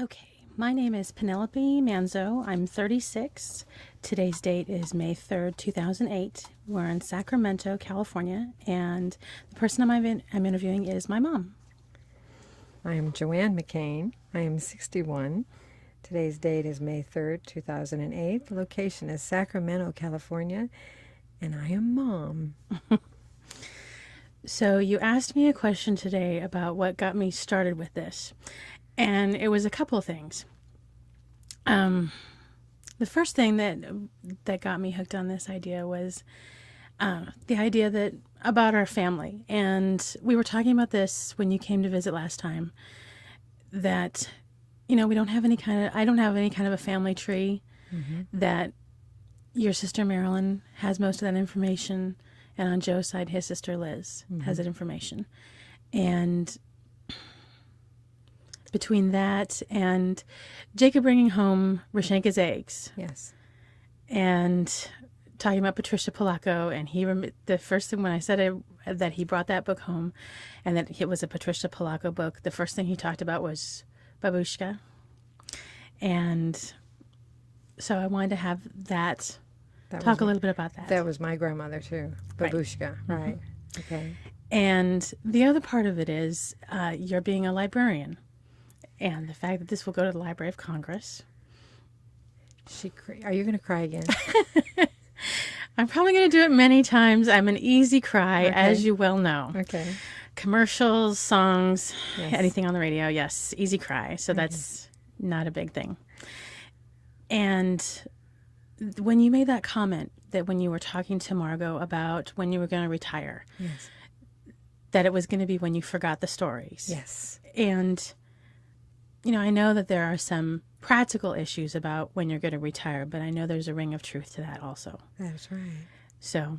Okay, my name is Penelope Manzo. I'm 36. Today's date is May 3rd, 2008. We're in Sacramento, California, and the person I'm interviewing is my mom. I am Joanne McCain. I am 61. Today's date is May 3rd, 2008. The location is Sacramento, California, and I am Mom. So you asked me a question today about what got me started with this, and it was a couple of things. The first thing that got me hooked on this idea was the idea that about our family, and we were talking about this when you came to visit last time. That we don't have I don't have any kind of a family tree. Mm-hmm. That your sister Marilyn has most of that information, and on Joe's side, his sister Liz has that information, and between that and Jacob bringing home Rashenka's eggs. Yes. And talking about Patricia Polacco, and the first thing when I said that he brought that book home and that it was a Patricia Polacco book, the first thing he talked about was Babushka. And so I wanted to have talk a little bit about that. That was my grandmother too, Babushka. Right. Mm-hmm. Okay. And the other part of it is you're being a librarian. And the fact that this will go to the Library of Congress. Are you going to cry again? I'm probably going to do it many times. I'm an easy cry, as you well know. Okay. Commercials, songs, anything on the radio, yes, easy cry. So that's not a big thing. And when you made that comment that when you were talking to Margot about when you were going to retire, that it was going to be when you forgot the stories. Yes. And I know that there are some practical issues about when you're going to retire, but I know there's a ring of truth to that also. That's right. So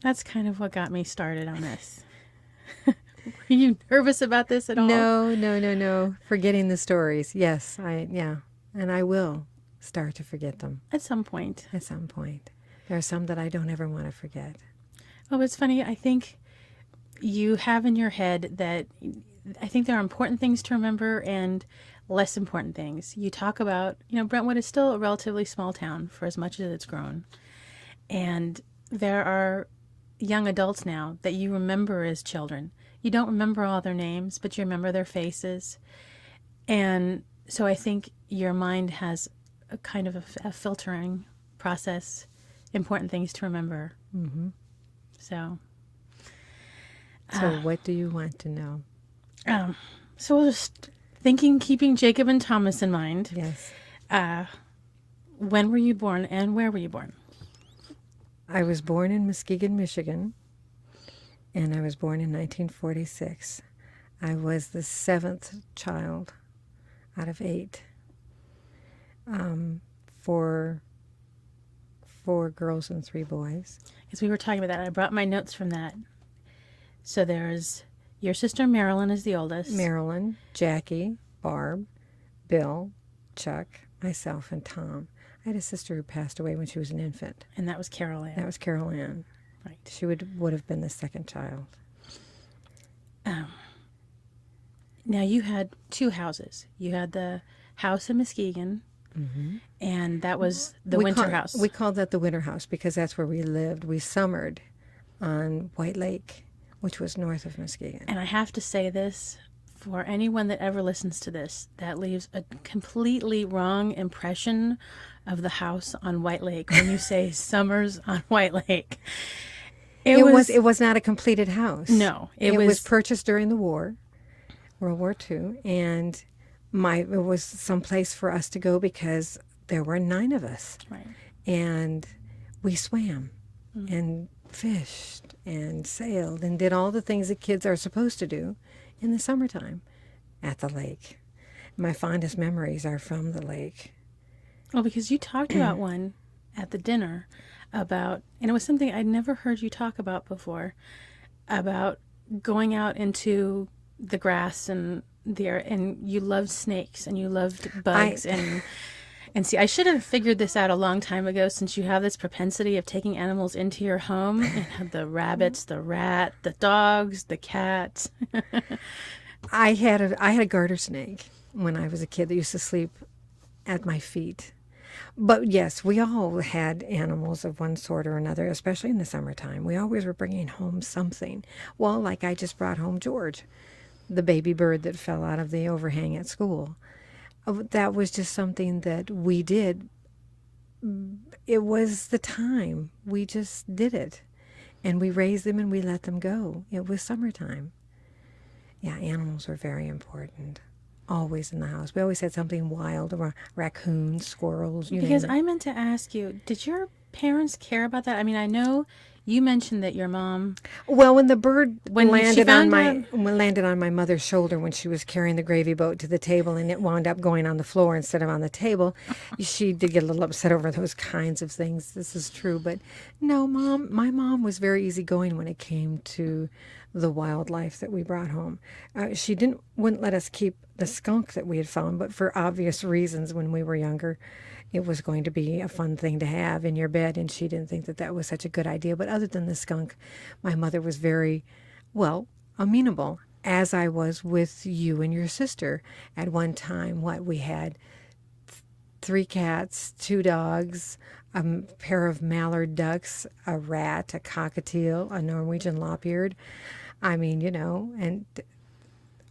that's kind of what got me started on this. Were you nervous about this at all? No. Forgetting the stories. Yes, and I will start to forget them. At some point. There are some that I don't ever want to forget. Well, it's funny. I think you have in your head that I think there are important things to remember and less important things. You talk about, Brentwood is still a relatively small town for as much as it's grown. And there are young adults now that you remember as children. You don't remember all their names, but you remember their faces. And so I think your mind has a kind of a filtering process, important things to remember. Mm-hmm. So what do you want to know? So we'll just keeping Jacob and Thomas in mind. Yes. When were you born and where were you born? I was born in Muskegon, Michigan, and I was born in 1946. I was the 7th child out of 8. Four girls and 3 boys. Because we were talking about that. I brought my notes from that. So there's your sister Marilyn is the oldest. Marilyn, Jackie, Barb, Bill, Chuck, myself, and Tom. I had a sister who passed away when she was an infant. And that was Carol Ann. That was Carol Ann. Right. She would have been the 2nd child. Now you had 2 houses. You had the house in Muskegon, and that was the winter house. We called that the winter house because that's where we lived. We summered on White Lake, which was north of Muskegon. And I have to say this, for anyone that ever listens to this, that leaves a completely wrong impression of the house on White Lake when you say summers on White Lake. It was not a completed house. No. It was purchased during the war, World War II, and it was someplace for us to go because there were 9 of us. Right. And we swam and fished and sailed and did all the things that kids are supposed to do in the summertime at the lake. My fondest memories are from the lake. Well, because you talked about one at the dinner and it was something I'd never heard you talk about before, about going out into the grass and you loved snakes and you loved bugs and see, I should have figured this out a long time ago, since you have this propensity of taking animals into your home and the rabbits, the rat, the dogs, the cats. I had a garter snake when I was a kid that used to sleep at my feet. But yes, we all had animals of one sort or another, especially in the summertime. We always were bringing home something. Well, like I just brought home George, the baby bird that fell out of the overhang at school. That was just something that we did. It was the time. We just did it. And we raised them and we let them go. It was summertime. Yeah, animals were very important. Always in the house. We always had something wild, raccoons, squirrels, you Because name it. I meant to ask you, did your parents care about that? I mean, I know you mentioned that your mom... Well, when the bird When she landed found landed on my mother's shoulder when she was carrying the gravy boat to the table, and it wound up going on the floor instead of on the table, she did get a little upset over those kinds of things. This is true, but no, my mom was very easygoing when it came to the wildlife that we brought home. She wouldn't let us keep the skunk that we had found, but for obvious reasons, when we were younger, it was going to be a fun thing to have in your bed, and she didn't think that that was such a good idea. But other than the skunk, my mother was very, well, amenable, as I was with you and your sister. At one time, we had 3 cats, 2 dogs, a pair of mallard ducks, a rat, a cockatiel, a Norwegian lop-eared. I mean, and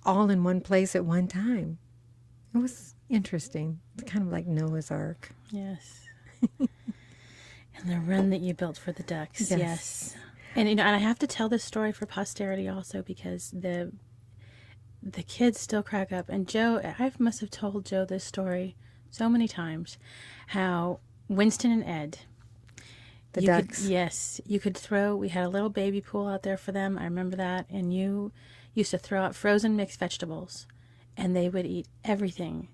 all in one place at one time. It was interesting. It's kind of like Noah's Ark. Yes. And the run that you built for the ducks. Yes. Yes. And and I have to tell this story for posterity also, because the kids still crack up. And Joe, I must have told Joe this story so many times, how Winston and Ed, The ducks. yes, you could throw. We had a little baby pool out there for them. I remember that. And you used to throw out frozen mixed vegetables, and they would eat everything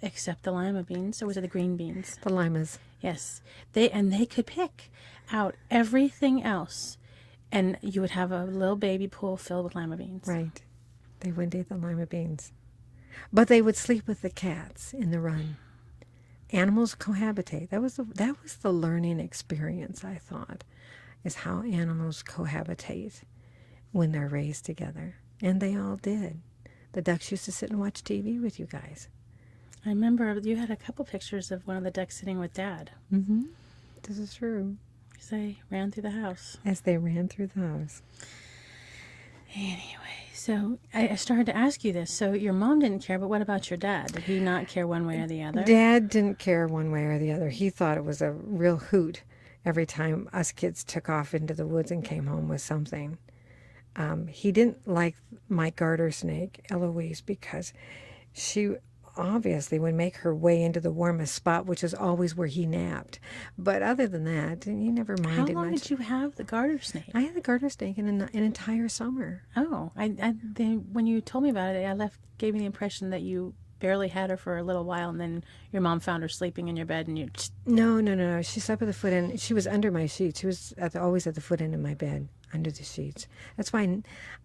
except the lima beans, or was it the green beans? The limas. Yes. They could pick out everything else, and you would have a little baby pool filled with lima beans. Right. They wouldn't eat the lima beans. But they would sleep with the cats in the run. Animals cohabitate. That was the learning experience, I thought, is how animals cohabitate when they're raised together. And they all did. The ducks used to sit and watch TV with you guys. I remember you had a couple pictures of one of the ducks sitting with Dad. Mm-hmm. This is true. Because they ran through the house. As they ran through the house. Anyway, so I started to ask you this. So your mom didn't care, but what about your dad? Did he not care one way or the other? Dad didn't care one way or the other. He thought it was a real hoot every time us kids took off into the woods and came home with something. He didn't like my garter snake, Eloise, because she obviously would make her way into the warmest spot, which is always where he napped. But other than that, he never minded much. How long did you have the garter snake? I had the garter snake in an entire summer. Oh, when you told me about it, gave me the impression that you barely had her for a little while, and then your mom found her sleeping in your bed, and you... No. She slept at the foot end. She was under my sheets. She was always at the foot end of my bed, under the sheets. That's why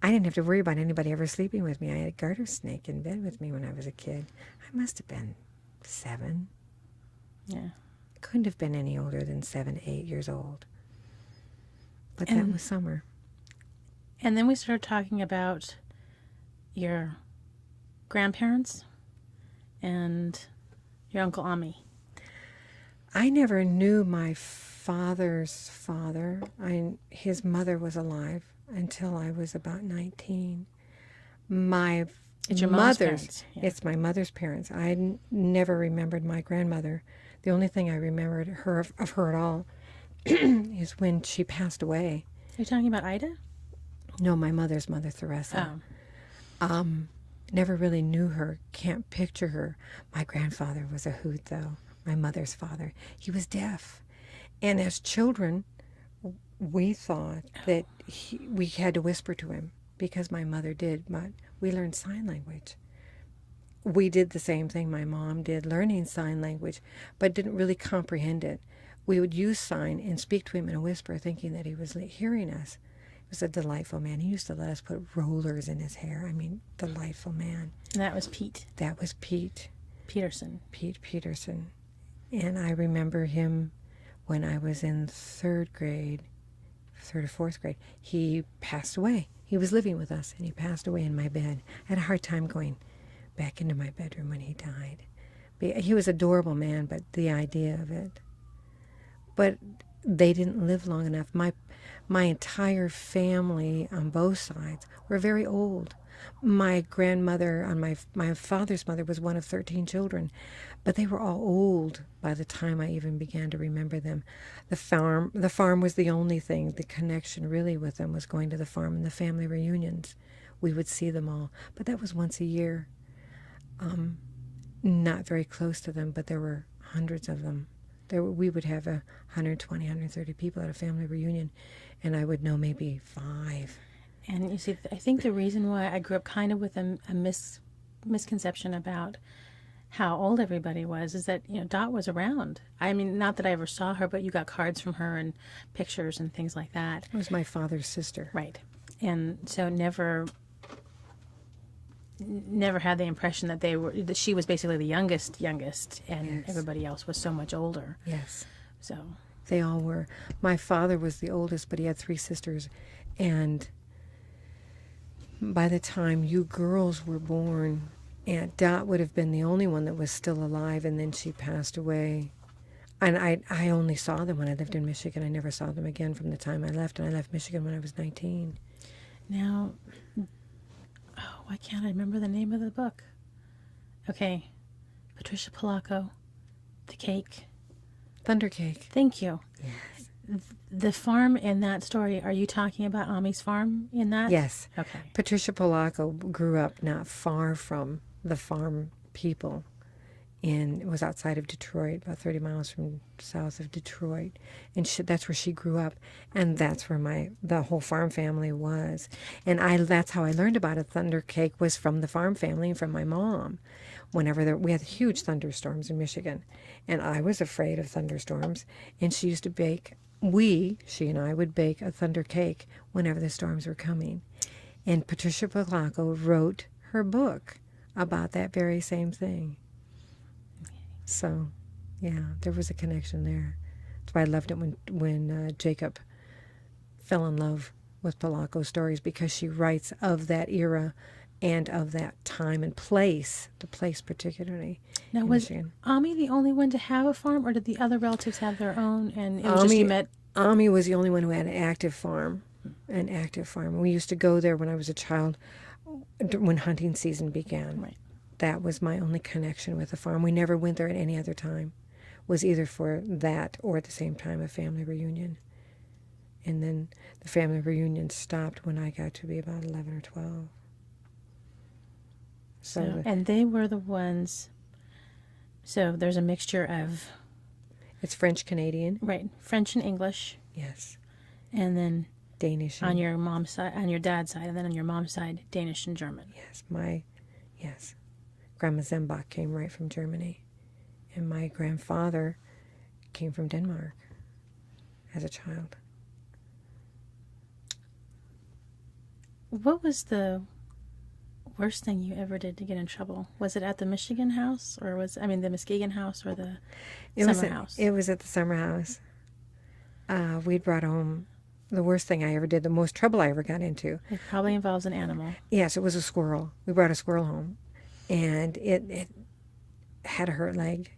I didn't have to worry about anybody ever sleeping with me. I had a garter snake in bed with me when I was a kid. I must have been 7. Yeah. Couldn't have been any older than 7, 8 years old. But that was summer. And then we started talking about your grandparents and your Uncle Ami. I never knew my father's father. His mother was alive until I was about 19. It's your mom's parents. Yeah. It's my mother's parents. I never remembered my grandmother. The only thing I remembered of her at all is when she passed away. Are you talking about Ida? No, my mother's mother, Theresa. Oh. Never really knew her. Can't picture her. My grandfather was a hoot, though. My mother's father. He was deaf. And as children, we thought that we had to whisper to him because my mother did. But we learned sign language. We did the same thing my mom did, learning sign language, but didn't really comprehend it. We would use sign and speak to him in a whisper, thinking that he was hearing us. He was a delightful man. He used to let us put rollers in his hair. I mean, delightful man. And that was Pete. That was Pete. Peterson. Pete Peterson. And I remember him when I was in 3rd or 4th grade. He passed away. He was living with us, and he passed away in my bed. I had a hard time going, back into my bedroom when he died. He was an adorable man, but the idea of it. But they didn't live long enough. My entire family on both sides were very old. My grandmother on my father's mother was one of 13 children, but they were all old by the time I even began to remember them. The farm was the only thing. The connection really with them was going to the farm and the family reunions. We would see them all, but that was once a year. Not very close to them, but there were hundreds of them. We would have 120, 130 people at a family reunion, and I would know maybe 5. And you see, I think the reason why I grew up kind of with a misconception about how old everybody was is that, Dot was around. I mean, not that I ever saw her, but you got cards from her and pictures and things like that. It was my father's sister. Right. And so never had the impression that she was basically the youngest, and Yes. everybody else was so much older. Yes. So They all were. My father was the oldest, but he had 3 sisters, and by the time you girls were born, Aunt Dot would have been the only one that was still alive, and then she passed away. And I only saw them when I lived in Michigan. I never saw them again from the time I left, and I left Michigan when I was 19. now, why can't I remember the name of the book? Okay, Patricia Polacco, The Cake. Thunder Cake. Thank you. Yes. The farm in that story, are you talking about Ami's farm in that? Yes. Okay. Patricia Polacco grew up not far from the farm people. It was outside of Detroit, about 30 miles from south of Detroit. And that's where she grew up. And that's where the whole farm family was. And that's how I learned about a thunder cake, was from the farm family and from my mom. Whenever we had huge thunderstorms in Michigan. And I was afraid of thunderstorms. And she used to she and I would bake a thunder cake whenever the storms were coming. And Patricia Polacco wrote her book about that very same thing. So, yeah, there was a connection there. That's why I loved it when Jacob fell in love with Polacco's stories, because she writes of that era and of that time and place, the place particularly. Now, in was Michigan. Ami the only one to have a farm, or did the other relatives have their own? And it was just you met. Ami was the only one who had an active farm. We used to go there when I was a child, when hunting season began. Right. That was my only connection with the farm. We never went there at any other time. It was either for that or at the same time a family reunion. And then the family reunion stopped when I got to be about 11 or 12. And they were the ones. So there's a mixture of. It's French Canadian. Right, French and English. Yes. And then Danish. On your mom's side, on your dad's side, and then on your mom's side, Danish and German. Yes. Grandma Zembach came right from Germany. And my grandfather came from Denmark as a child. What was the worst thing you ever did to get in trouble? Was it at the Michigan house, or the Muskegon house, or the summer house? It was at the summer house. We'd brought home the worst thing I ever did, the most trouble I ever got into. It probably involves an animal. Yes, it was a squirrel. We brought a squirrel home, and it had a hurt leg,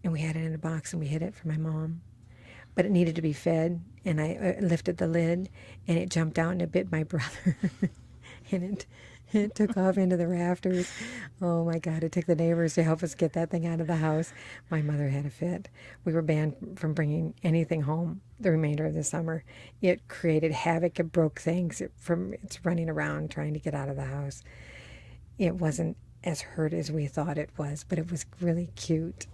and we had it in a box, and we hid it for my mom. But it needed to be fed, and I lifted the lid, and it jumped out and it bit my brother, and it took off into the rafters. Oh my God, it took the neighbors to help us get that thing out of the house. My mother had a fit. We were banned from bringing anything home the remainder of the summer. It created havoc. It broke things it's running around trying to get out of the house. It wasn't as hurt as we thought it was, but it was really cute,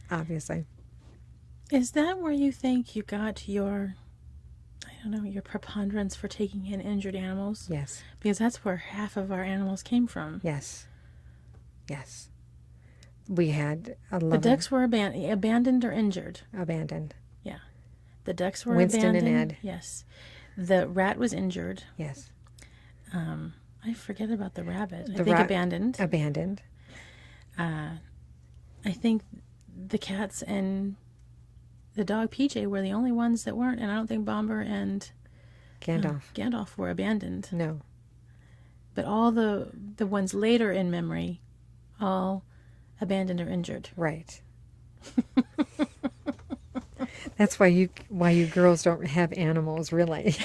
obviously. Is that where you think you got your preponderance for taking in injured animals? Yes. Because that's where half of our animals came from. Yes. We had 11. The ducks were abandoned or injured? Abandoned. Yeah. The ducks were Winston abandoned. and Ed. Yes. The rat was injured. Yes. I forget about the rabbit. I think abandoned. Abandoned. I think the cats and the dog PJ were the only ones that weren't, and I don't think Bomber and Gandalf Gandalf were abandoned. No. but all the ones later in memory, all abandoned or injured. Right. That's why you girls don't have animals, really.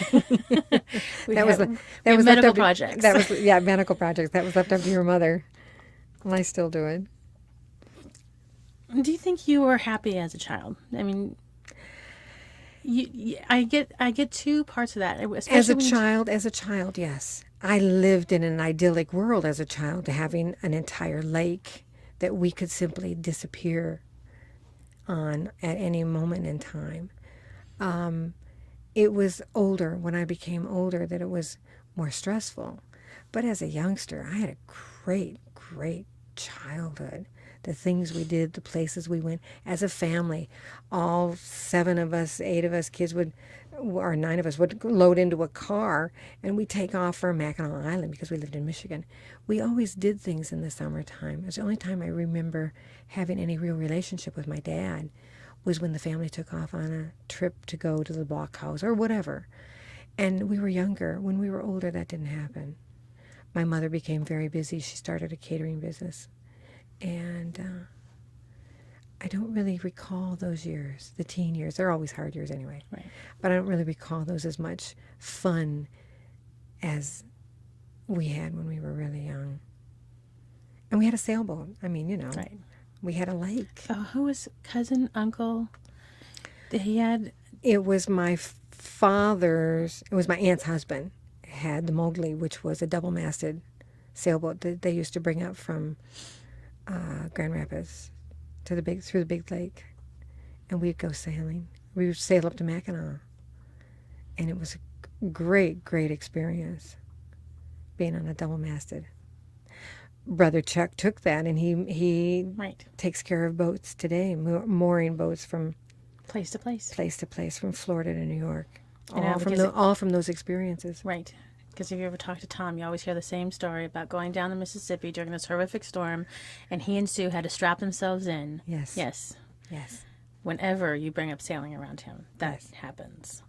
We that have, was we have left medical up to- projects. That was medical projects. That was left up to your mother. Well, I still do it. Do you think you were happy as a child? I mean, I get two parts of that. As Especially a child, yes. I lived in an idyllic world as a child, having an entire lake that we could simply disappear on at any moment in time. It was older, when I became older, that it was more stressful. But as a youngster, I had a great childhood. The things we did, the places we went as a family, all 7 of us, 8 of us kids or 9 of us would load into a car and we'd take off for Mackinac Island because we lived in Michigan. We always did things in the summertime. It was the only time I remember having any real relationship with my dad was when the family took off on a trip to go to the blockhouse or whatever. And we were younger. When we were older, that didn't happen. My mother became very busy. She started a catering business. And I don't really recall those years, the teen years. They're always hard years anyway. Right. But I don't really recall those as much fun as we had when we were really young. And we had a sailboat. I mean, Right. we had a lake. Who was cousin, uncle? He had. It was my aunt's husband, had the Mowgli, which was a double-masted sailboat that they used to bring up from Grand Rapids through the big lake, and we'd go sailing. We would sail up to Mackinac, and it was a great experience being on a double-masted. Brother Chuck took that, and he Right. takes care of boats today, mooring boats from Place to place. from Florida to New York, And all from those experiences. Right. Because if you ever talk to Tom, you always hear the same story about going down the Mississippi during this horrific storm, and he and Sue had to strap themselves in. Yes. Yes. Yes. Whenever you bring up sailing around him, that Yes. happens.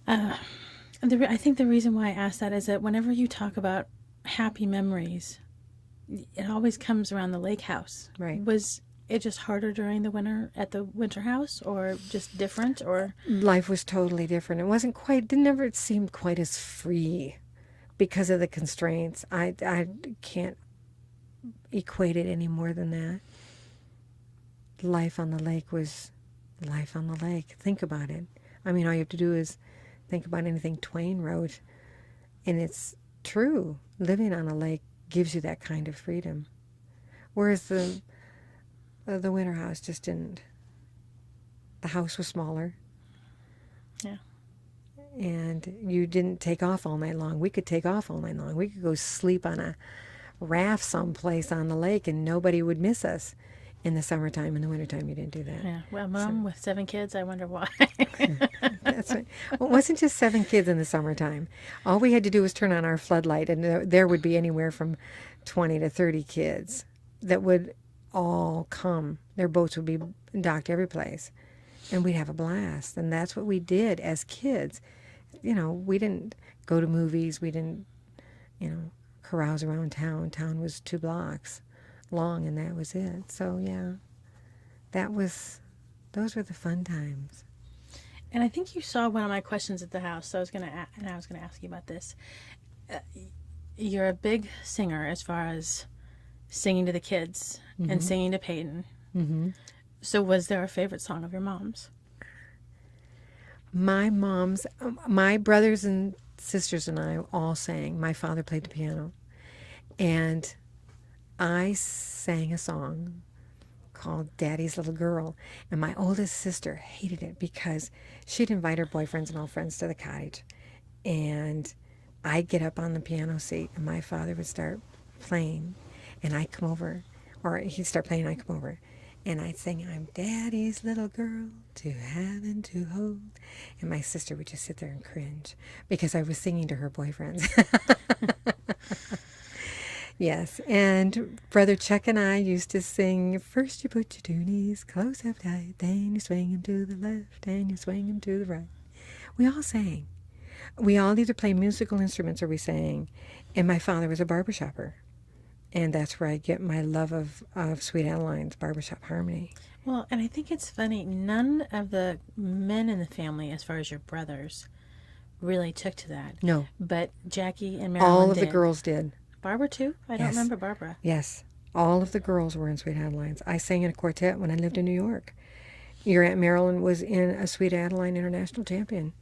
I think the reason why I asked that is that whenever you talk about happy memories, it always comes around the lake house. Right. Was it just harder during the winter at the winter house, or just different, or? Life was totally different. It never seemed quite as free because of the constraints. I can't equate it any more than that. Life on the lake was life on the lake. Think about it. I mean, all you have to do is think about anything Twain wrote, and it's true. Living on a lake gives you that kind of freedom. Whereas the winter house just didn't. The house was smaller. Yeah. And you didn't take off all night long. We could take off all night long. We could go sleep on a raft someplace on the lake and nobody would miss us. In the summertime, in the wintertime, you didn't do that. Yeah. Well, Mom, with 7 kids, I wonder why. That's right. Well, it wasn't just 7 kids in the summertime. All we had to do was turn on our floodlight, and there would be anywhere from 20 to 30 kids that would all come. Their boats would be docked every place, and we'd have a blast. And that's what we did as kids. We didn't go to movies. We didn't, carouse around town. Town was 2 blocks long, and that was it. So yeah, those were the fun times. And I think you saw one of my questions at the house, so I was going to ask you about this. You're a big singer as far as singing to the kids and singing to Peyton. Mm-hmm. So was there a favorite song of your mom's? My brothers and sisters and I all sang. My father played the piano, and I sang a song called Daddy's Little Girl, and my oldest sister hated it because she'd invite her boyfriends and all friends to the cottage, and I'd get up on the piano seat, and my father would start playing, and I'd come over, or he'd start playing, and I'd come over, and I'd sing, I'm Daddy's little girl, to have and to hold, and my sister would just sit there and cringe because I was singing to her boyfriends. Yes, and Brother Chuck and I used to sing, first you put your 2 knees close up tight, then you swing them to the left, and you swing them to the right. We all sang. We all either play musical instruments or we sang. And my father was a barbershopper. And that's where I get my love of Sweet Adelines barbershop harmony. Well, and I think it's funny, none of the men in the family, as far as your brothers, really took to that. No. But Jackie and Marilyn All of did. the girls did. Barbara, too? I don't Yes. remember Barbara. Yes. All of the girls were in Sweet Adelines. I sang in a quartet when I lived in New York. Your Aunt Marilyn was in a Sweet Adeline International Champion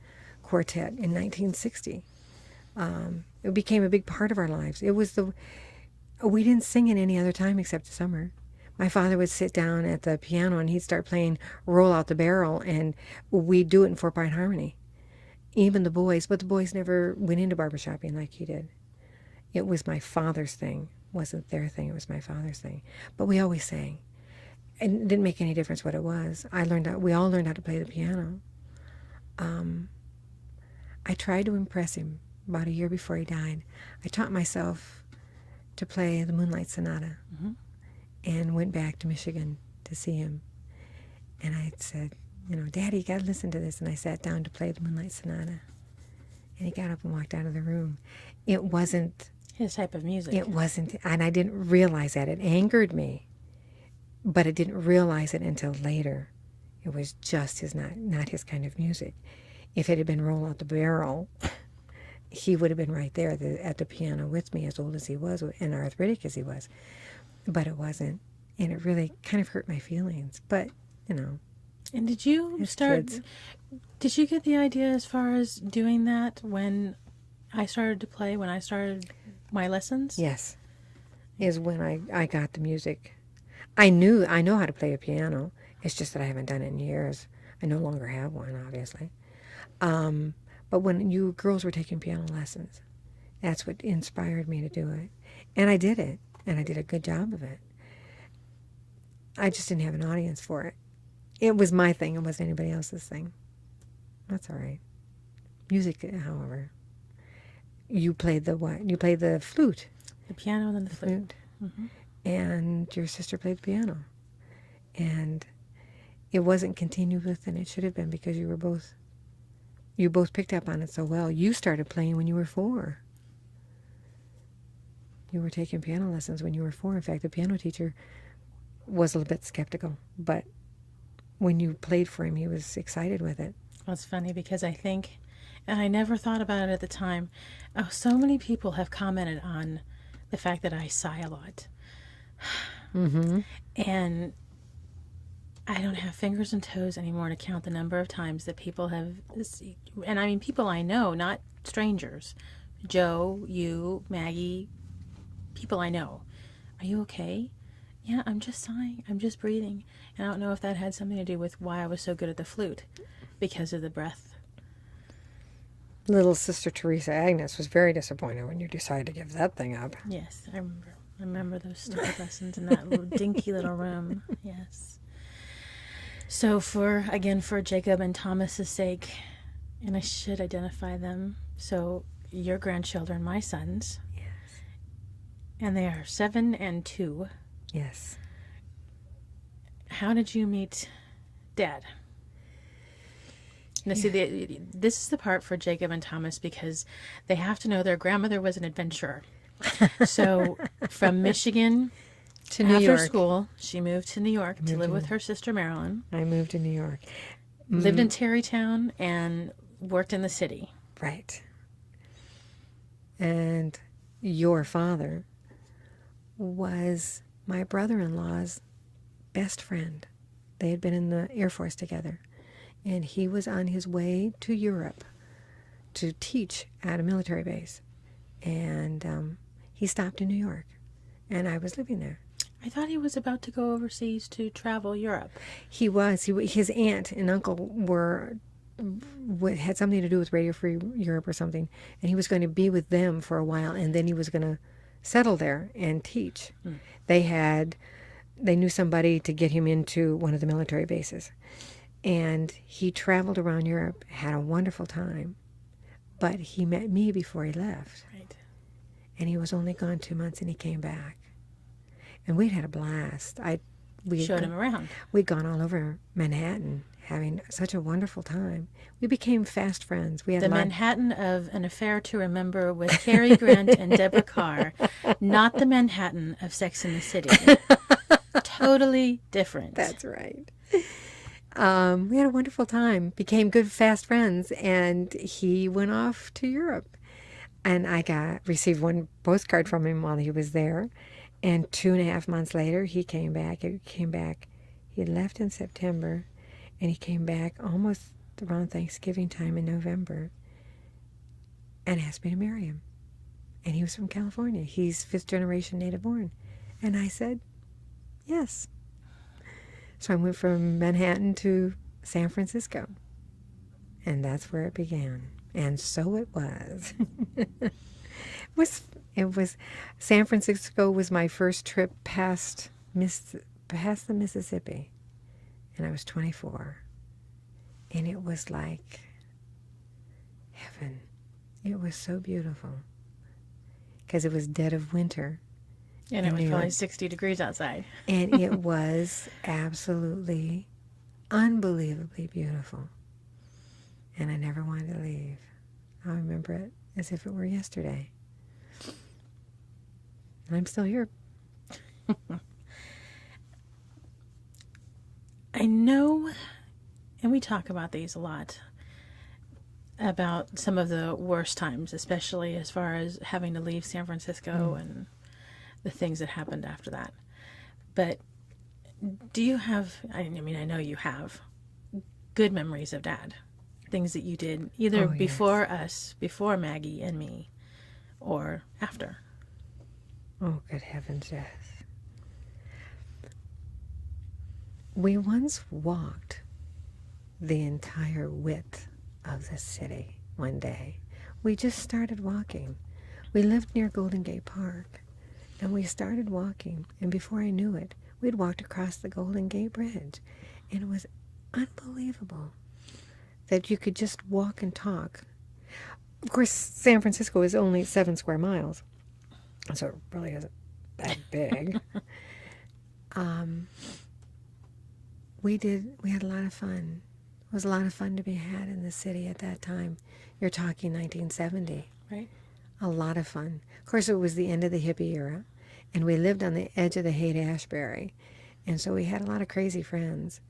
quartet in 1960. It became a big part of our lives. We didn't sing at any other time except the summer. My father would sit down at the piano and he'd start playing Roll Out the Barrel, and we'd do it in four-part harmony. Even the boys, but the boys never went into barbershopping like he did. It was my father's thing. It wasn't their thing, it was my father's thing. But we always sang. And it didn't make any difference what it was. We all learned how to play the piano. I tried to impress him about a year before he died. I taught myself to play the Moonlight Sonata and went back to Michigan to see him. And I said, Daddy, you got to listen to this. And I sat down to play the Moonlight Sonata. And he got up and walked out of the room. It wasn't his type of music. It wasn't, and I didn't realize that. It angered me, but I didn't realize it until later. It was just not his kind of music. If it had been Roll Out the Barrel, he would have been right there at the piano with me, as old as he was and arthritic as he was. But it wasn't, and it really kind of hurt my feelings. But, And did you kids. Did you get the idea as far as doing that when I started to play, when I started my lessons? Yes, is when I got the music. I know how to play a piano. It's just that I haven't done it in years. I no longer have one, obviously. But when you girls were taking piano lessons, that's what inspired me to do it. And I did it, and I did a good job of it. I just didn't have an audience for it. It was my thing. It wasn't anybody else's thing. That's all right. Music, however. You played the what? You played the flute. The piano and then the flute. Mm-hmm. And your sister played the piano. And it wasn't continued with than it should have been because you both picked up on it so well. You started playing when you were 4. You were taking piano lessons when you were 4. In fact, the piano teacher was a little bit skeptical, but when you played for him, he was excited with it. Well, it's funny because I think, and I never thought about it at the time, so many people have commented on the fact that I sigh a lot. Mm-hmm. And I don't have fingers and toes anymore to count the number of times that people have, and I mean people I know, not strangers. Joe, you, Maggie, people I know. Are you okay? Yeah, I'm just sighing. I'm just breathing. And I don't know if that had something to do with why I was so good at the flute, because of the breath. Little Sister Teresa Agnes was very disappointed when you decided to give that thing up. Yes, I remember those stupid lessons in that little dinky little room. Yes. So for Jacob and Thomas's sake, and I should identify them. So your grandchildren, my sons. Yes. And they are 7 and 2. Yes. How did you meet Dad? Now, see, this is the part for Jacob and Thomas because they have to know their grandmother was an adventurer. So from Michigan to New York. After school, she moved to New York to live with her sister Marilyn. I moved to New York. Lived in Tarrytown and worked in the city. Right. And your father was my brother-in-law's best friend. They had been in the Air Force together. And he was on his way to Europe to teach at a military base. And he stopped in New York. And I was living there. I thought he was about to go overseas to travel Europe. He was. His aunt and uncle had something to do with Radio Free Europe or something. And he was going to be with them for a while. And then he was going to settle there and teach. They knew somebody to get him into one of the military bases. And he traveled around Europe, had a wonderful time, but he met me before he left. Right. And he was only gone 2 months, and he came back. And we'd had a blast. We showed him around. We'd gone all over Manhattan, having such a wonderful time. We became fast friends. We had The Manhattan of An Affair to Remember with Cary Grant and Deborah Carr, not the Manhattan of Sex and the City. Totally different. That's right. We had a wonderful time, became good fast friends, and he went off to Europe. And I received one postcard from him while he was there. And 2.5 months later, he came back. He left in September, and he came back almost around Thanksgiving time in November and asked me to marry him. And he was from California. He's 5th generation native born. And I said, yes. So I went from Manhattan to San Francisco. And that's where it began. And so it was. It was San Francisco was my first trip past the Mississippi. And I was 24. And it was like heaven. It was so beautiful. Because it was dead of winter. And it was probably 60 degrees outside. And it was absolutely, unbelievably beautiful. And I never wanted to leave. I remember it as if it were yesterday. And I'm still here. I know, and we talk about these a lot, about some of the worst times, especially as far as having to leave San Francisco and the things that happened after that. But do you have, I mean, I know you have good memories of Dad. Things that you did either before us, before Maggie and me, or after. Oh, good heavens, yes. We once walked the entire width of the city one day. We just started walking. We lived near Golden Gate Park, and we started walking, and before I knew it, we'd walked across the Golden Gate Bridge, and it was unbelievable that you could just walk and talk. Of course, San Francisco is only 7 square miles, so it really isn't that big. We had a lot of fun. It was a lot of fun to be had in the city at that time. You're talking 1970. Right. A lot of fun. Of course, it was the end of the hippie era, and we lived on the edge of the Haight-Ashbury, and so we had a lot of crazy friends.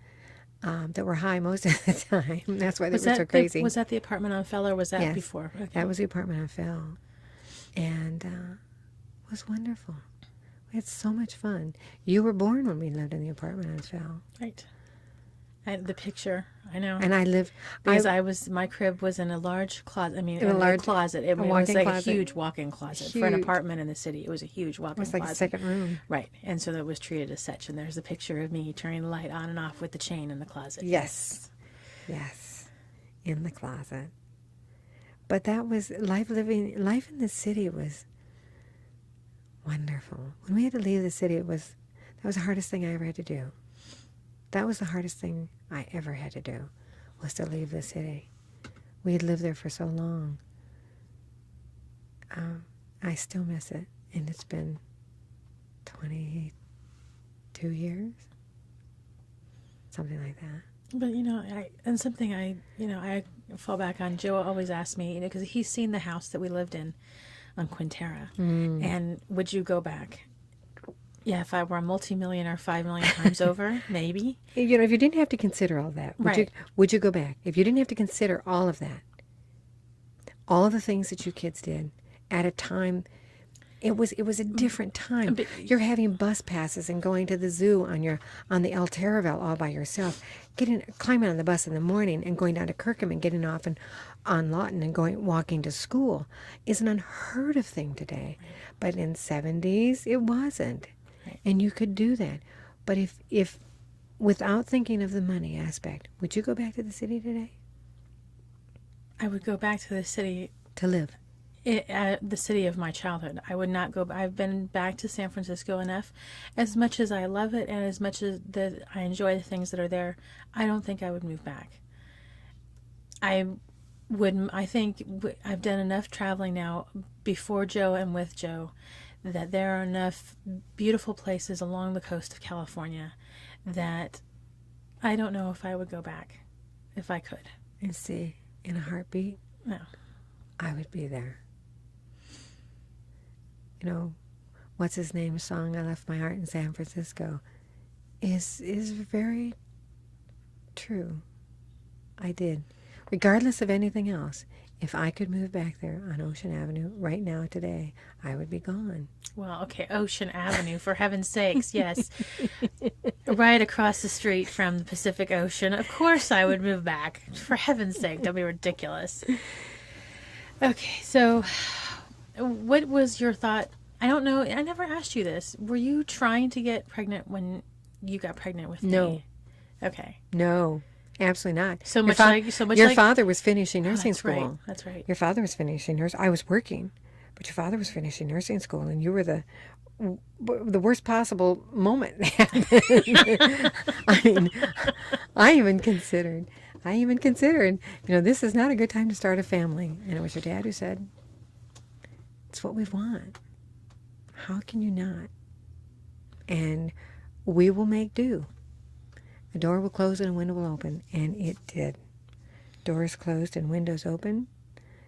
That were high most of the time. That's why they were so crazy. Was that the apartment on Fell, or was that before? Okay. That was the apartment on Fell. And it was wonderful. We had so much fun. You were born when we lived in the apartment on Fell. Right. The picture, I know. And I lived... Because my crib was in a large closet. I mean, in a large closet. It was like a huge walk-in closet. For an apartment in the city, it was a huge walk-in closet. It was like a second room. Right. And so that was treated as such. And there's a picture of me turning the light on and off with the chain in the closet. Yes. Yes. In the closet. But that was... Life in the city was wonderful. When we had to leave the city, that was the hardest thing I ever had to do. That was the hardest thing I ever had to do, was to leave the city. We had lived there for so long. I still miss it, and it's been 22 years, something like that. But, I fall back on, Joe always asks me, because he's seen the house that we lived in on Quintera, and would you go back? Yeah, if I were a multimillionaire 5 million times over, maybe. If you didn't have to consider all that, would you go back? If you didn't have to consider all of that, all of the things that you kids did at a time, it was a different time. But you're having bus passes and going to the zoo on the El Terravel all by yourself, climbing on the bus in the morning and going down to Kirkham and getting off on Lawton and walking to school is an unheard of thing today. Right. But in the 70s, it wasn't. And you could do that. But if without thinking of the money aspect, would you go back to the city today? I would go back to the city. To live? The city of my childhood. I would not go. I've been back to San Francisco enough. As much as I love it and as much as I enjoy the things that are there, I don't think I would move back. I think I've done enough traveling now before Joe and with Joe that there are enough beautiful places along the coast of California that I don't know if I would go back. if I could. And see, in a heartbeat, No. I would be there. You know, what's his name song, I Left My Heart in San Francisco, is very true. I did. Regardless of anything else, if I could move back there on Ocean Avenue right now today, I would be gone. Well, okay, Ocean Avenue, for heaven's sakes, yes. Right across the street from the Pacific Ocean. Of course I would move back. For heaven's sake, don't be ridiculous. Okay, so what was your thought? I don't know. I never asked you this. Were you trying to get pregnant when you got pregnant with No. me? Okay. No, absolutely not. So much Your father was finishing Oh, nursing that's school. right. That's right. Your father was finishing nursing. I was working, but your father was finishing nursing school, and you were the worst possible moment. I mean, I even considered, this is not a good time to start a family. And it was your dad who said, it's what we want. How can you not? And we will make do. A door will close and a window will open. And it did. Doors closed and windows open.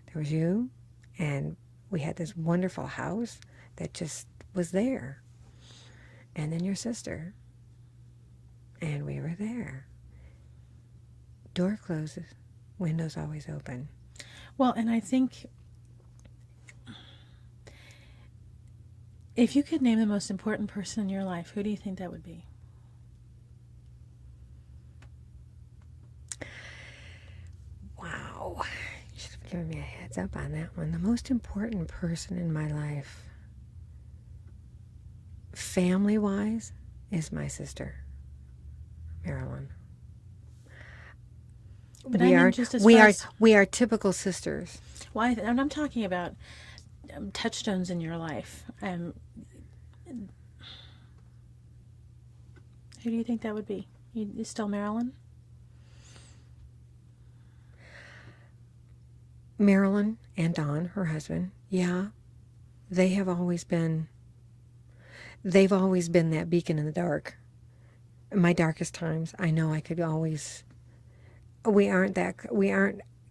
There was you. And we had this wonderful house that just was there. And then your sister. And we were there. Door closes. Windows always open. Well, and I think if you could name the most important person in your life, who do you think that would be? Wow. You should have given me a heads up on that one. The most important person in my life, family-wise, is my sister, Marilyn. But we I mean, are just as we far are as- we are typical sisters. Well, I'm talking about touchstones in your life. Who do you think that would be? You still Marilyn? Marilyn and Don, her husband, yeah, they've always been that beacon in the dark. In my darkest times, I know I could always. We aren't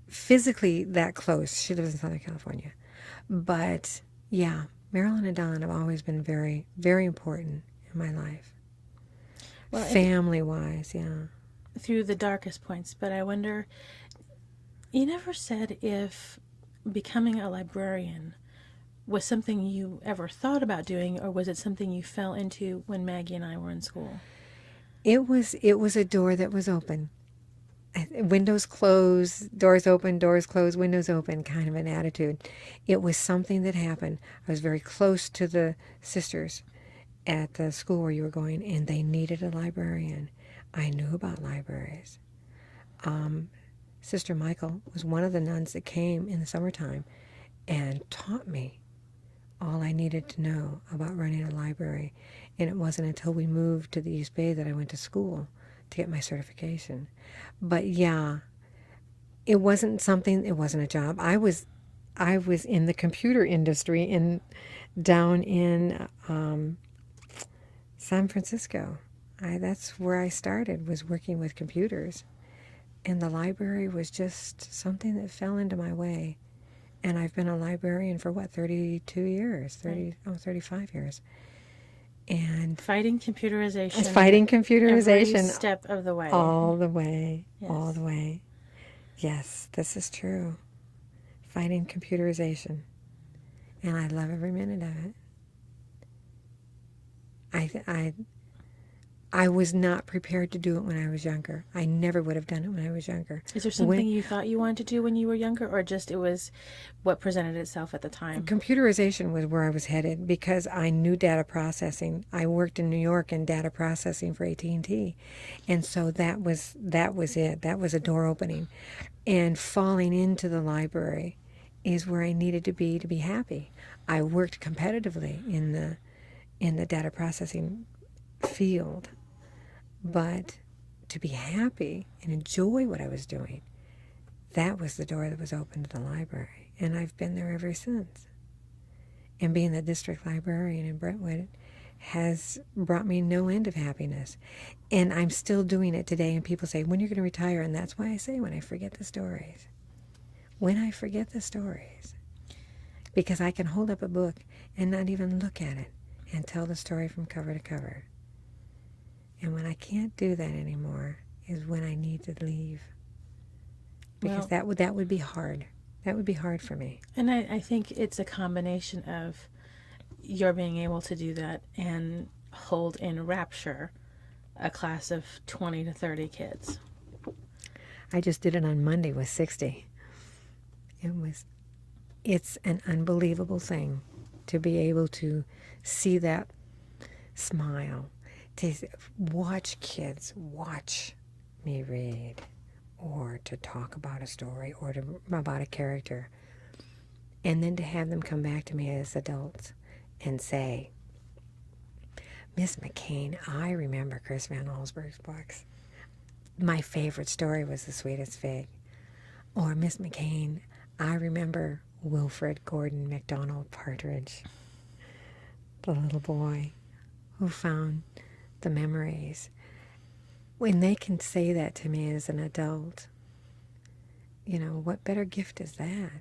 physically that close. She lives in Southern California, but yeah, Marilyn and Don have always been very, very important in my life. Well, family-wise, yeah. Through the darkest points, but I wonder. You never said if becoming a librarian was something you ever thought about doing, or was it something you fell into when Maggie and I were in school? It was a door that was open. Windows close, doors open, doors close, windows open, kind of an attitude. It was something that happened. I was very close to the sisters at the school where you were going, and they needed a librarian. I knew about libraries. Sister Michael was one of the nuns that came in the summertime and taught me all I needed to know about running a library. And it wasn't until we moved to the East Bay that I went to school to get my certification. But yeah, it wasn't a job. I was in the computer industry down in San Francisco. That's where I started, was working with computers. And the library was just something that fell into my way. And I've been a librarian for 32 years, 35 years. And Fighting computerization. Every step of the way. All the way. Yes. All the way. Yes, this is true. Fighting computerization. And I love every minute of it. I was not prepared to do it when I was younger. I never would have done it when I was younger. Is there something you thought you wanted to do when you were younger, or just it was what presented itself at the time? Computerization was where I was headed because I knew data processing. I worked in New York in data processing for AT&T. And so that was it. That was a door opening. And falling into the library is where I needed to be happy. I worked competitively in the data processing field. But to be happy and enjoy what I was doing, that was the door that was open to the library. And I've been there ever since. And being the district librarian in Brentwood has brought me no end of happiness. And I'm still doing it today. And people say, when are you going to retire? And that's why I say, when I forget the stories. When I forget the stories. Because I can hold up a book and not even look at it and tell the story from cover to cover. And when I can't do that anymore is when I need to leave. Because that would be hard. That would be hard for me. And I think it's a combination of your being able to do that and hold in rapture a class of 20 to 30 kids. I just did it on Monday with 60. It's an unbelievable thing to be able to see that smile, to watch kids watch me read, or to talk about a story, or about a character, and then to have them come back to me as adults and say, Miss McCain, I remember Chris Van Allsburg's books. My favorite story was The Sweetest Fig. Or, Miss McCain, I remember Wilfred Gordon MacDonald Partridge, the little boy who found the memories. When they can say that to me as an adult, what better gift is that?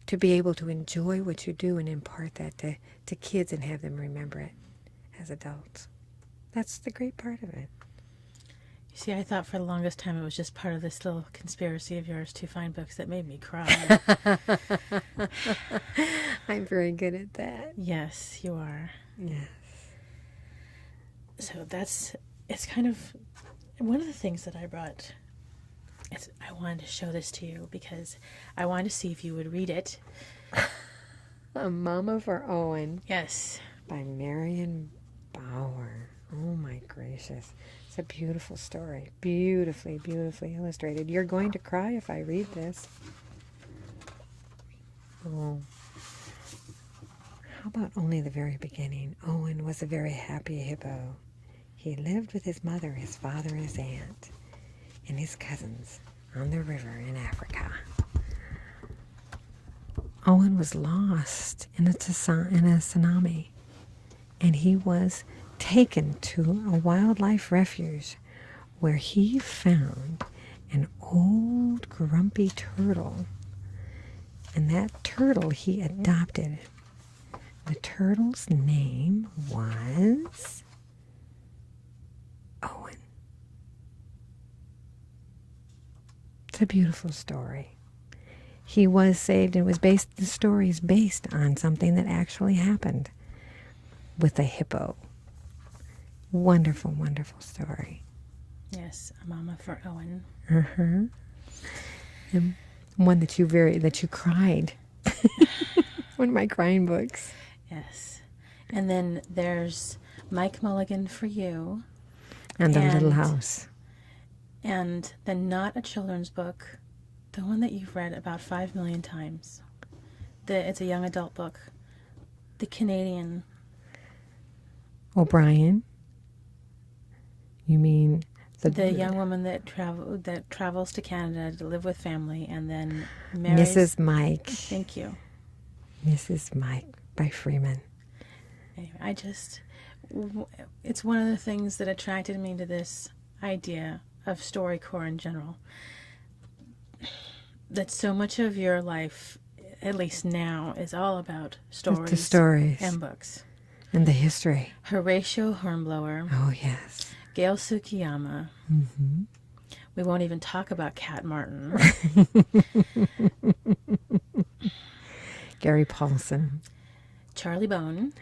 To be able to enjoy what you do and impart that to kids and have them remember it as adults. That's the great part of it. You see, I thought for the longest time it was just part of this little conspiracy of yours to find books that made me cry. I'm very good at that. Yes, you are. Yes. So it's kind of one of the things that I brought. I wanted to show this to you because I wanted to see if you would read it. A Mama for Owen. Yes. By Marion Bauer. Oh my gracious. It's a beautiful story. Beautifully, beautifully illustrated. You're going to cry if I read this. Oh. How about only the very beginning? Owen was a very happy hippo. He lived with his mother, his father, and his aunt, and his cousins on the river in Africa. Owen was lost in a tsunami, and he was taken to a wildlife refuge where he found an old grumpy turtle, and that turtle he adopted. The turtle's name was Owen. It's a beautiful story. He was saved, and the story is based on something that actually happened with a hippo. Wonderful, wonderful story. Yes, A Mama for Owen. And one that you cried. One of my crying books. Yes. And then there's Mike Mulligan for You. And The Little House. And the not a children's book, the one that you've read about 5 million times. It's a young adult book. The Canadian. O'Brien. You mean the young woman that travels to Canada to live with family and then marries Mrs. Mike. Thank you. Mrs. Mike by Freeman. Anyway, it's one of the things that attracted me to this idea of StoryCorps in general. That so much of your life, at least now, is all about stories. The stories. And books. And the history. Horatio Hornblower. Oh, yes. Gail Tsukiyama. Mm-hmm. We won't even talk about Cat Martin. Gary Paulson. Charlie Bone.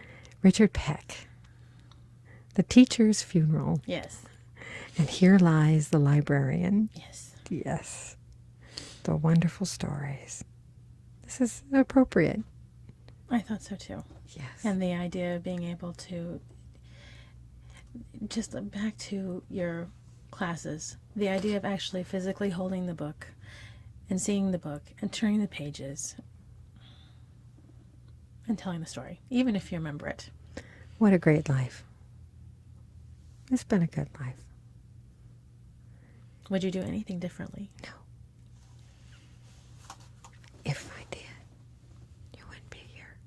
Richard Peck. The Teacher's Funeral. Yes. And Here Lies the Librarian. Yes. Yes. The wonderful stories. This is appropriate. I thought so too. Yes. And the idea of being able to, just back to your classes, the idea of actually physically holding the book and seeing the book and turning the pages and telling the story, even if you remember it. What a great life. It's been a good life. Would you do anything differently? No. If I did, you wouldn't be here.